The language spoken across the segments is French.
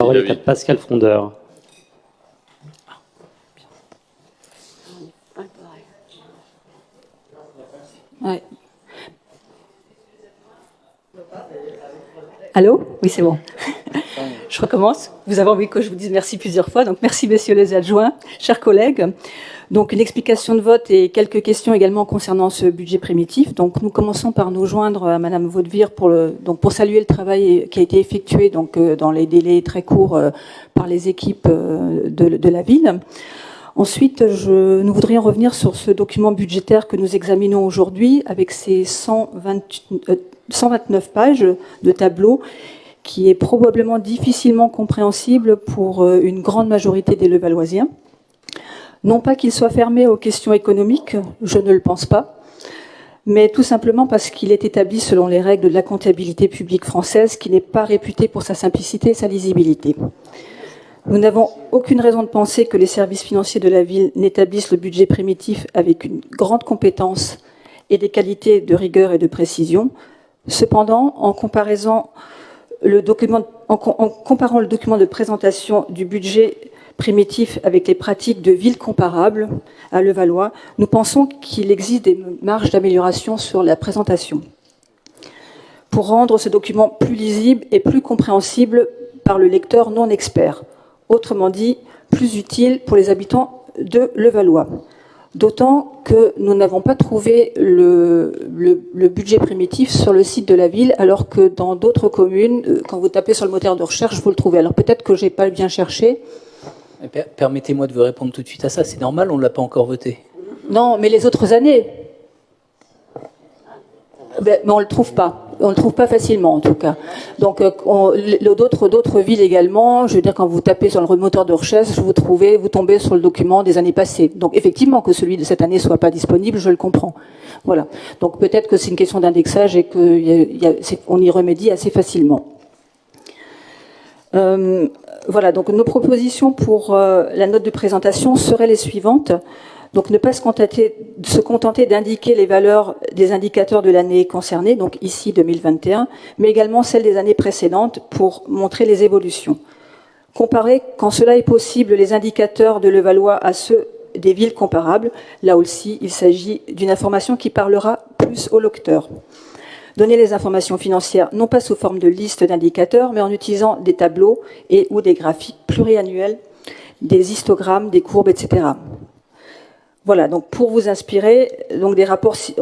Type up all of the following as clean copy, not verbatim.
parole est à Pascal Frondeur. Ouais. Allô? Oui, c'est bon. Je recommence. Vous avez envie que je vous dise merci plusieurs fois. Donc, merci, messieurs les adjoints, chers collègues. Donc, une explication de vote et quelques questions également concernant ce budget primitif. Donc, nous commençons par nous joindre à Madame Vaudevire pour saluer le travail qui a été effectué dans les délais très courts par les équipes de la ville. Ensuite, nous voudrions revenir sur ce document budgétaire que nous examinons aujourd'hui avec ses 129 pages de tableaux qui est probablement difficilement compréhensible pour une grande majorité des Levalloisiens. Non pas qu'il soit fermé aux questions économiques, je ne le pense pas, mais tout simplement parce qu'il est établi selon les règles de la comptabilité publique française qui n'est pas réputée pour sa simplicité et sa lisibilité. Nous n'avons aucune raison de penser que les services financiers de la ville n'établissent le budget primitif avec une grande compétence et des qualités de rigueur et de précision. Cependant, en comparant le document de présentation du budget primitif avec les pratiques de villes comparables à Levallois, nous pensons qu'il existe des marges d'amélioration sur la présentation. Pour rendre ce document plus lisible et plus compréhensible par le lecteur non expert, autrement dit, plus utile pour les habitants de Levallois. D'autant que nous n'avons pas trouvé le budget primitif sur le site de la ville, alors que dans d'autres communes, quand vous tapez sur le moteur de recherche, vous le trouvez. Alors peut-être que je n'ai pas bien cherché. Permettez-moi de vous répondre tout de suite à ça. C'est normal, on ne l'a pas encore voté. Non, mais les autres années. Mais on ne le trouve pas. On ne le trouve pas facilement, en tout cas. Donc, d'autres villes également, je veux dire, quand vous tapez sur le moteur de recherche, vous tombez sur le document des années passées. Donc, effectivement, que celui de cette année soit pas disponible, je le comprends. Voilà. Donc, peut-être que c'est une question d'indexage et qu'on y remédie assez facilement. Voilà. Donc, nos propositions pour la note de présentation seraient les suivantes. Donc, ne pas se contenter d'indiquer les valeurs des indicateurs de l'année concernée, donc ici 2021, mais également celles des années précédentes pour montrer les évolutions. Comparer, quand cela est possible, les indicateurs de Levallois à ceux des villes comparables. Là aussi, il s'agit d'une information qui parlera plus au lecteur. Donner les informations financières, non pas sous forme de liste d'indicateurs, mais en utilisant des tableaux et ou des graphiques pluriannuels, des histogrammes, des courbes, etc. Voilà, donc pour vous inspirer, donc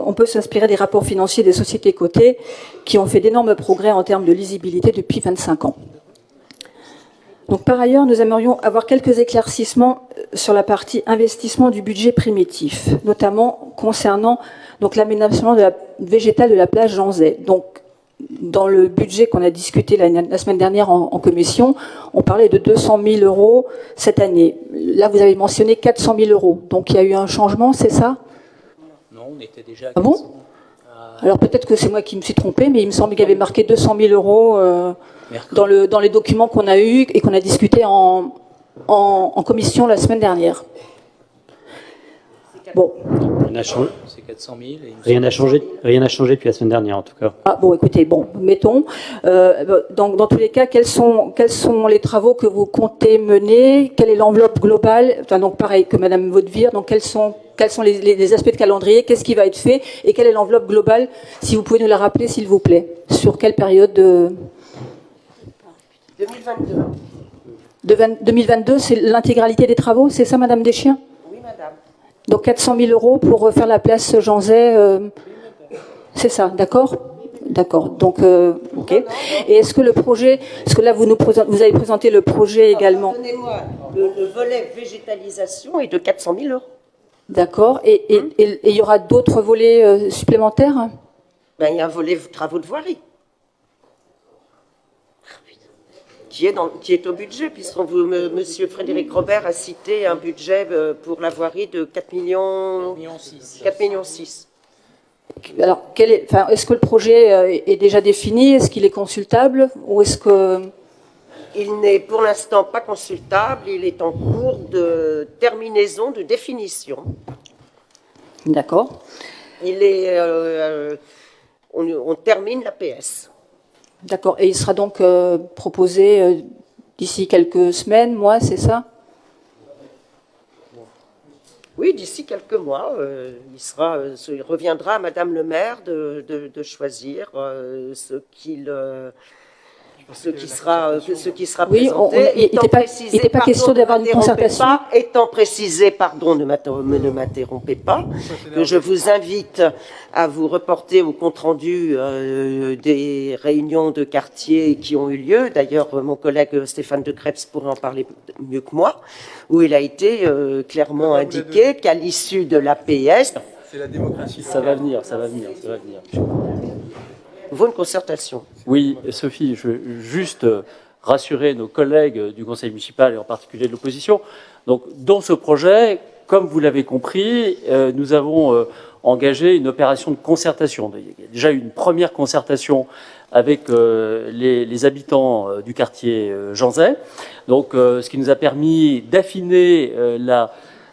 on peut s'inspirer des rapports financiers des sociétés cotées qui ont fait d'énormes progrès en termes de lisibilité depuis 25 ans. Donc par ailleurs, nous aimerions avoir quelques éclaircissements sur la partie investissement du budget primitif, notamment concernant donc l'aménagement végétal de la plage Jean Zay. Donc dans le budget qu'on a discuté la semaine dernière en commission, on parlait de 200 000 euros cette année. Là, vous avez mentionné 400 000 euros. Donc, il y a eu un changement, c'est ça? Non, on était déjà à 400. Ah bon? Alors, peut-être que c'est moi qui me suis trompée, mais il me semble qu'il y avait marqué 200 000 euros dans les documents qu'on a eus et qu'on a discuté en commission la semaine dernière. Bon. C'est 400 000. Rien n'a changé depuis la semaine dernière, en tout cas. Ah bon, écoutez, mettons. Dans tous les cas, quels sont les travaux que vous comptez mener? Quelle est l'enveloppe globale? Enfin, donc pareil que Madame Vaudevire. Donc quels sont les aspects de calendrier? Qu'est-ce qui va être fait? Et quelle est l'enveloppe globale? Si vous pouvez nous la rappeler, s'il vous plaît. Sur quelle période 2022. 2022, c'est l'intégralité des travaux, c'est ça, Madame Deschiens? Oui, Madame. Donc 400 000 euros pour refaire la place Jean Zay, c'est ça, d'accord? D'accord. Donc, ok. Et est-ce que le projet, là vous avez présenté le projet également? Donnez-moi le volet végétalisation est de 400 000 euros. D'accord. Et il y aura d'autres volets supplémentaires? Ben, il y a un volet travaux de voirie. Qui est au budget, puisque Monsieur Frédéric Robert a cité un budget pour la voirie de 4 millions 6. Alors, est-ce que le projet est déjà défini? Est-ce qu'il est consultable? Ou est-ce que... Il n'est pour l'instant pas consultable, il est en cours de terminaison, de définition. D'accord. On termine la PS. D'accord. Et il sera donc proposé d'ici quelques semaines, mois, c'est ça? Oui, d'ici quelques mois, il reviendra à Madame le maire de choisir ce qui sera Oui, présenté. il n'était pas question d'avoir une concertation. Étant précisé, pardon, ne m'interrompez pas, que je vous invite à vous reporter au compte-rendu des réunions de quartier qui ont eu lieu. D'ailleurs, mon collègue Stéphane de Crêpes pourrait en parler mieux que moi, où il a été clairement indiqué qu'à l'issue de l'APS, C'est la démocratie. Ça va venir, ça va venir, ça va venir. vaut une concertation. Oui, Sophie, je veux juste rassurer nos collègues du conseil municipal et en particulier de l'opposition. Donc, dans ce projet, comme vous l'avez compris, nous avons engagé une opération de concertation. Il y a déjà eu une première concertation avec les habitants du quartier Jean Zay. Donc, ce qui nous a permis d'affiner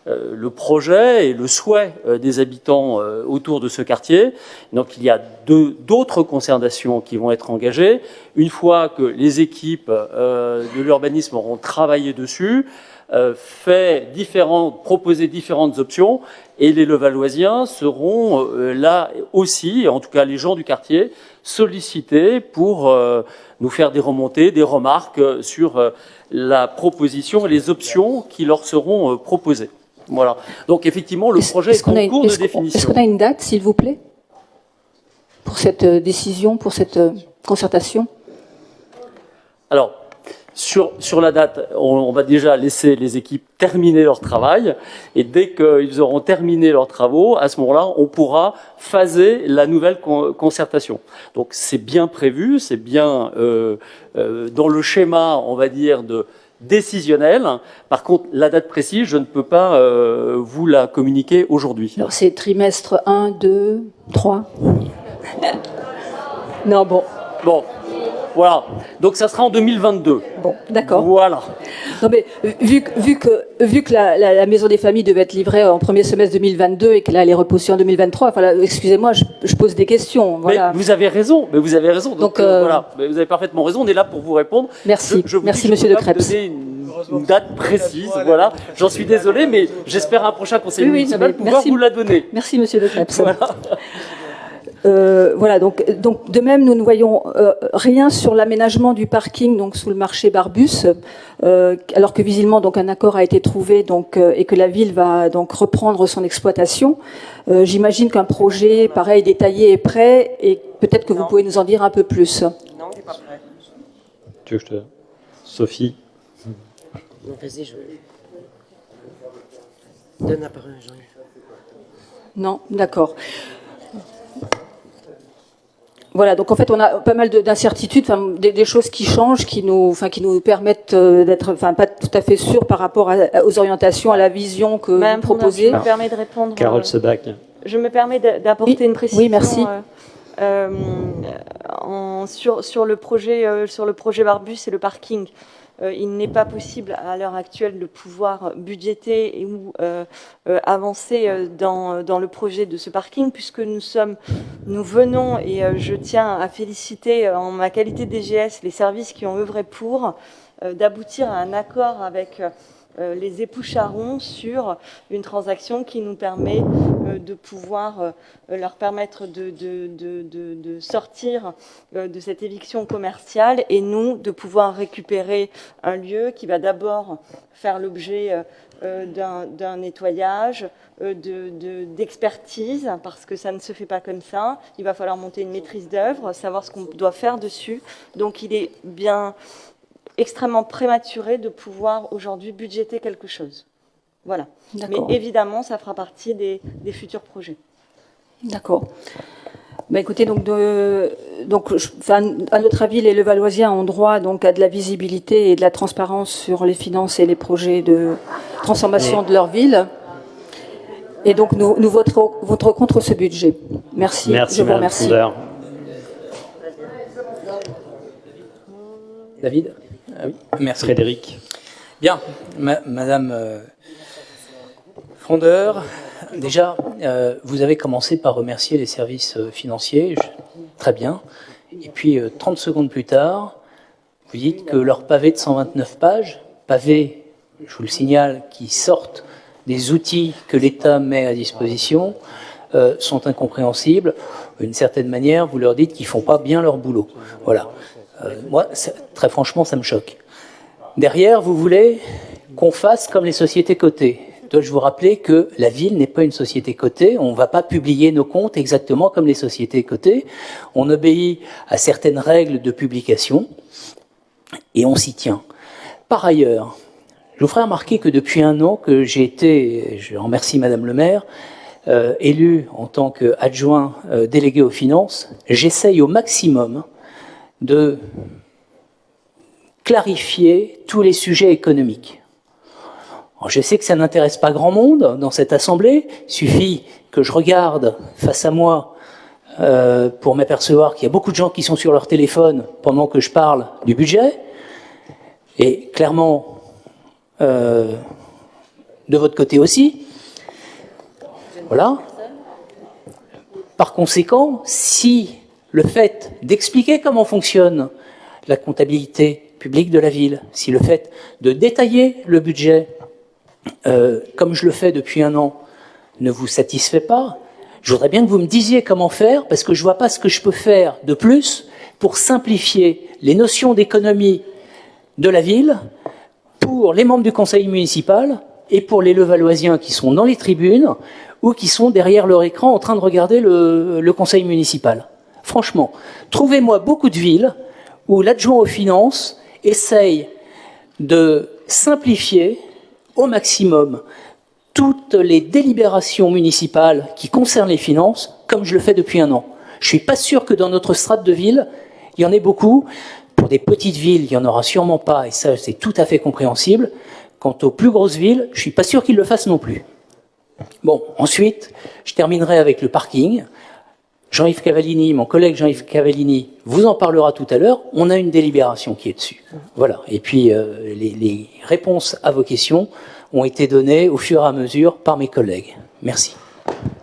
le projet et le souhait des habitants autour de ce quartier. Donc il y a d'autres concertations qui vont être engagées. Une fois que les équipes de l'urbanisme auront travaillé dessus, proposé différentes options, et les Levalloisiens seront là aussi, en tout cas les gens du quartier, sollicités pour nous faire des remontées, des remarques sur la proposition et les options qui leur seront proposées. Voilà. Donc effectivement, le projet est en cours de définition. Est-ce qu'on a une date, s'il vous plaît, pour cette décision, pour cette concertation? Alors, sur la date, on va déjà laisser les équipes terminer leur travail, et dès qu'ils auront terminé leurs travaux, à ce moment-là, on pourra phaser la nouvelle concertation. Donc c'est bien prévu, c'est bien dans le schéma, on va dire, décisionnel. Par contre, la date précise, je ne peux pas vous la communiquer aujourd'hui. Alors c'est trimestre 1, 2, 3. Non, bon. Bon, voilà. Donc ça sera en 2022. Bon, d'accord. Voilà. Non mais vu que la maison des familles devait être livrée en premier semestre 2022 et qu'elle allait repousser en 2023, enfin là, excusez-moi, je pose des questions. Voilà. Mais vous avez raison. Donc, voilà, mais vous avez parfaitement raison. On est là pour vous répondre. Merci. Merci, Monsieur de Crêpes. Donner une date précise. Voilà. J'en suis désolé, mais j'espère un prochain conseil municipal pouvoir vous la donner. Merci, Monsieur de Crêpes. Voilà. Voilà, donc de même, nous ne voyons rien sur l'aménagement du parking donc sous le marché Barbus, alors que visiblement donc un accord a été trouvé donc et que la ville va donc reprendre son exploitation. J'imagine qu'un projet pareil détaillé est prêt et peut-être que vous pouvez nous en dire un peu plus. Non, il n'est pas prêt. Tu veux que je te... Sophie. Non, vas-y, je donne la parole à Jean-Yves. Non, d'accord. Voilà, donc en fait, on a pas mal d'incertitudes, des choses qui changent, qui nous permettent d'être, pas tout à fait sûrs par rapport aux orientations, à la vision que vous proposez. Je me permets de répondre. Carole Sebac. Je me permets d'apporter une précision. Oui, merci. Sur le projet Barbus et le parking. Il n'est pas possible à l'heure actuelle de pouvoir budgéter et ou avancer dans le projet de ce parking puisque nous venons et je tiens à féliciter en ma qualité DGS les services qui ont œuvré pour d'aboutir à un accord avec les époux Charon sur une transaction qui nous permet de pouvoir leur permettre de sortir de cette éviction commerciale et nous de pouvoir récupérer un lieu qui va d'abord faire l'objet d'un nettoyage, d'expertise, parce que ça ne se fait pas comme ça. Il va falloir monter une maîtrise d'œuvre, savoir ce qu'on doit faire dessus. Donc il est bien extrêmement prématuré de pouvoir aujourd'hui budgéter quelque chose. Voilà. Mais évidemment, ça fera partie des futurs projets. D'accord. Écoutez, à notre avis, les Levalloisiens ont droit donc à de la visibilité et de la transparence sur les finances et les projets de transformation de leur ville. Et donc, nous voterons contre ce budget. Merci. Merci, je vous remercie. David? Ah oui, merci. Frédéric. Bien, Madame Frondeur, déjà, vous avez commencé par remercier les services financiers, très bien. Et puis, 30 secondes plus tard, Vous dites que leurs pavés de 129 pages, pavés, je vous le signale, qui sortent des outils que l'État met à disposition, sont incompréhensibles. D'une certaine manière, vous leur dites qu'ils font pas bien leur boulot. Voilà. Moi, très franchement, ça me choque. Derrière, vous voulez qu'on fasse comme les sociétés cotées. Dois-je vous rappeler que la ville n'est pas une société cotée, on ne va pas publier nos comptes exactement comme les sociétés cotées, on obéit à certaines règles de publication et on s'y tient. Par ailleurs, je vous ferai remarquer que depuis un an que j'ai été, je remercie Madame le maire, élu en tant qu'adjoint délégué aux finances, j'essaye au maximum de clarifier tous les sujets économiques. Alors, je sais que ça n'intéresse pas grand monde dans cette assemblée, il suffit que je regarde face à moi pour m'apercevoir qu'il y a beaucoup de gens qui sont sur leur téléphone pendant que je parle du budget, et clairement, de votre côté aussi. Voilà. Par conséquent, si le fait d'expliquer comment fonctionne la comptabilité publique de la ville, si le fait de détailler le budget, comme je le fais depuis un an, ne vous satisfait pas, je voudrais bien que vous me disiez comment faire, parce que je ne vois pas ce que je peux faire de plus pour simplifier les notions d'économie de la ville pour les membres du conseil municipal et pour les Levalloisiens qui sont dans les tribunes ou qui sont derrière leur écran en train de regarder le conseil municipal. Franchement, trouvez-moi beaucoup de villes où l'adjoint aux finances essaye de simplifier au maximum toutes les délibérations municipales qui concernent les finances, comme je le fais depuis un an. Je suis pas sûr que dans notre strate de ville, il y en ait beaucoup. Pour des petites villes, il n'y en aura sûrement pas, et ça, c'est tout à fait compréhensible. Quant aux plus grosses villes, je suis pas sûr qu'ils le fassent non plus. Bon, ensuite, je terminerai avec le parking. Jean-Yves Cavallini, mon collègue Jean-Yves Cavallini, vous en parlera tout à l'heure. On a une délibération qui est dessus. Voilà. Et puis, les réponses à vos questions ont été données au fur et à mesure par mes collègues. Merci.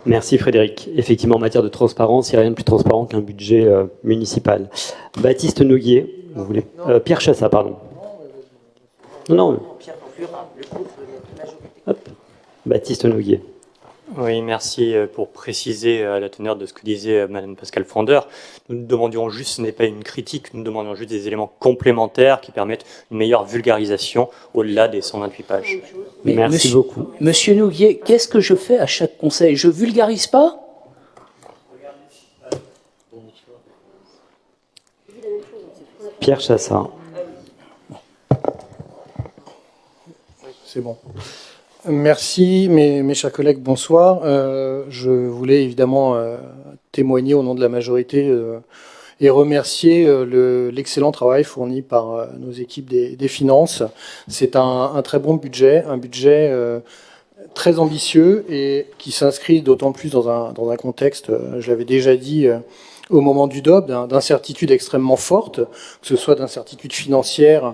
Merci Frédéric. Effectivement, en matière de transparence, il n'y a rien de plus transparent qu'un budget municipal. Baptiste Noguier, vous voulez Pierre Chassa, pardon. Non. Hop. Baptiste Noguier. Oui, merci pour préciser la teneur de ce que disait Madame Pascale Frondeur. Nous demandions juste, ce n'est pas une critique, nous demandions juste des éléments complémentaires qui permettent une meilleure vulgarisation au-delà des 128 pages. Mais merci beaucoup. Monsieur Noguier, qu'est-ce que je fais à chaque conseil? Je vulgarise pas? Pierre Chassa. C'est bon. Merci, mes chers collègues, bonsoir. Je voulais évidemment témoigner au nom de la majorité et remercier l'excellent travail fourni par nos équipes des finances. C'est un très bon budget, un budget très ambitieux et qui s'inscrit d'autant plus dans un contexte, je l'avais déjà dit, au moment du DOB, d'incertitudes extrêmement fortes, que ce soit d'incertitudes financières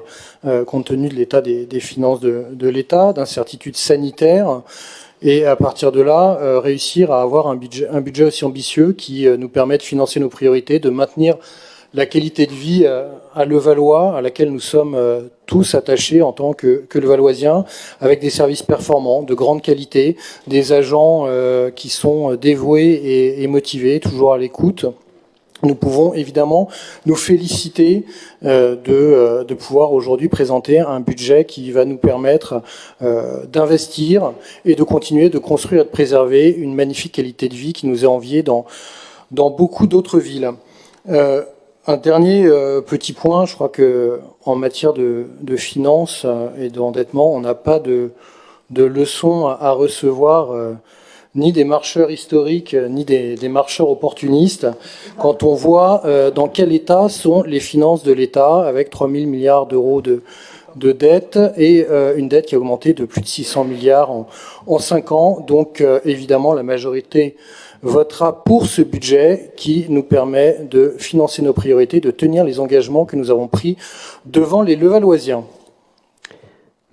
compte tenu de l'état des finances de l'État, d'incertitudes sanitaires, et à partir de là, réussir à avoir un budget aussi ambitieux qui nous permet de financer nos priorités, de maintenir la qualité de vie à Levallois, à laquelle nous sommes tous attachés en tant que Levalloisiens, avec des services performants, de grande qualité, des agents qui sont dévoués et motivés, toujours à l'écoute. Nous pouvons évidemment nous féliciter de pouvoir aujourd'hui présenter un budget qui va nous permettre d'investir et de continuer de construire et de préserver une magnifique qualité de vie qui nous est enviée dans beaucoup d'autres villes. Un dernier petit point, je crois que en matière de finances et d'endettement, on n'a pas de leçons à recevoir ni des marcheurs historiques, ni des marcheurs opportunistes, quand on voit dans quel état sont les finances de l'État, avec 3 000 milliards d'euros de dette, et une dette qui a augmenté de plus de 600 milliards en 5 ans. Donc, évidemment, la majorité votera pour ce budget qui nous permet de financer nos priorités, de tenir les engagements que nous avons pris devant les Levalloisiens.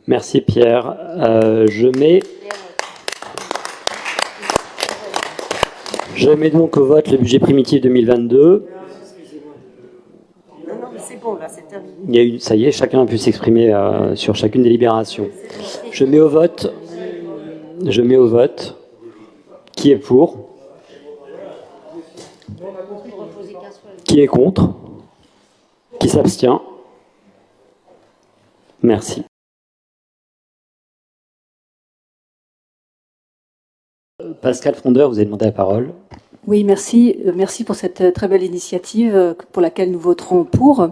Merci Pierre. Je mets donc au vote le budget primitif 2022. Non, mais c'est bon, là, c'était Ça y est, chacun a pu s'exprimer sur chacune des libérations. Je mets au vote. Qui est pour? Qui est contre? Qui s'abstient? Merci. Pascal Frondeur, vous avez demandé la parole. Oui, merci. Merci pour cette très belle initiative pour laquelle nous voterons pour.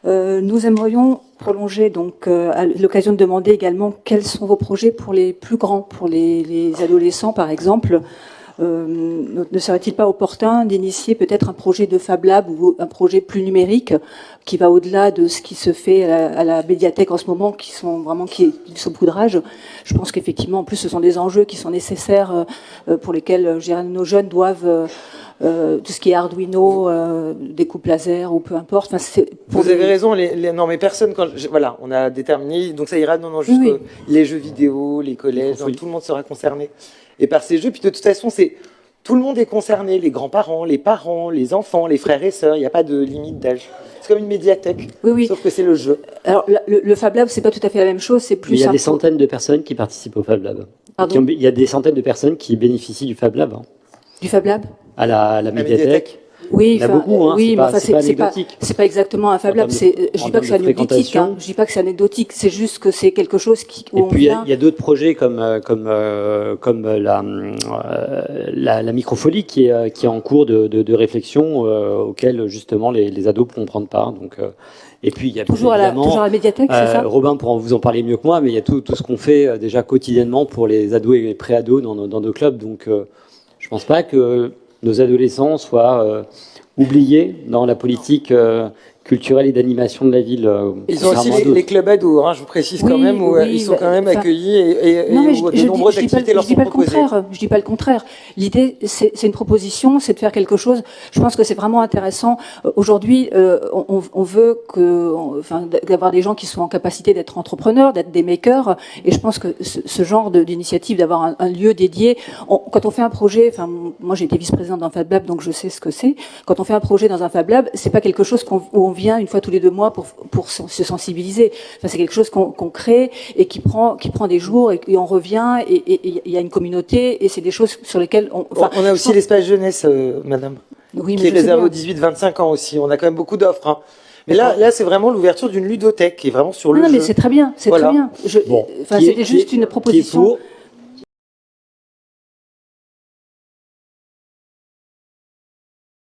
Nous aimerions prolonger, donc, à l'occasion de demander également quels sont vos projets pour les plus grands, pour les adolescents, par exemple. Ne serait-il pas opportun d'initier peut-être un projet de Fab Lab ou un projet plus numérique qui va au-delà de ce qui se fait à la médiathèque en ce moment, qui sont vraiment du saupoudrage. Je pense qu'effectivement, en plus, ce sont des enjeux qui sont nécessaires pour lesquels nos jeunes doivent tout ce qui est Arduino, découpe laser ou peu importe. Enfin, vous avez raison. Non, mais personne. Voilà, on a déterminé. Donc ça ira. Non, juste oui. Les jeux vidéo, les collèges, tout le monde sera concerné. Et par ces jeux, puis de toute façon, tout le monde est concerné, les grands-parents, les parents, les enfants, les frères et sœurs, il n'y a pas de limite d'âge. C'est comme une médiathèque, sauf que c'est le jeu. Alors, le Fab Lab, c'est pas tout à fait la même chose, c'est plus... Mais il y a des centaines de personnes qui participent au Fab Lab. Il y a des centaines de personnes qui bénéficient du Fab Lab. Du Fab Lab ? À la médiathèque. Oui, il y en a beaucoup, hein. Oui, c'est pas exactement un Fab Lab. Je dis pas que c'est anecdotique. Hein. Je dis pas que c'est anecdotique. C'est juste que c'est quelque chose où et puis il y a d'autres projets comme la microfolie qui est en cours de réflexion auquel justement les ados pourront prendre part. Donc et puis il y a toujours à la médiathèque, c'est ça. Robin pourra vous en parler mieux que moi, mais il y a tout ce qu'on fait déjà quotidiennement pour les ados et les pré-ados dans nos clubs. Donc je pense pas que nos adolescents soient oubliés dans la politique culturelle et d'animation de la ville. Ils ont aussi les clubs ados, hein, je vous précise quand même, où ils sont quand même accueillis et où de nombreuses activités leur sont proposées. Je dis pas le contraire. L'idée, c'est une proposition, c'est de faire quelque chose. Je pense que c'est vraiment intéressant. Aujourd'hui, on veut d'avoir des gens qui sont en capacité d'être entrepreneurs, d'être des makers, et je pense que ce genre d'initiative, d'avoir un lieu dédié, quand on fait un projet, moi j'ai été vice-présidente d'un Fab Lab, donc je sais ce que c'est. Quand on fait un projet dans un Fab Lab, c'est pas quelque chose où on vient une fois tous les 2 mois pour se sensibiliser. Enfin, c'est quelque chose qu'on crée et qui prend des jours et on revient et il y a une communauté et c'est des choses sur lesquelles on a aussi l'espace jeunesse, madame, qui est réservé aux 18-25 ans aussi. On a quand même beaucoup d'offres. Hein. Mais là, c'est vraiment l'ouverture d'une ludothèque qui est vraiment sur le jeu. Non, mais c'est très bien, c'est très bien. C'était juste une proposition.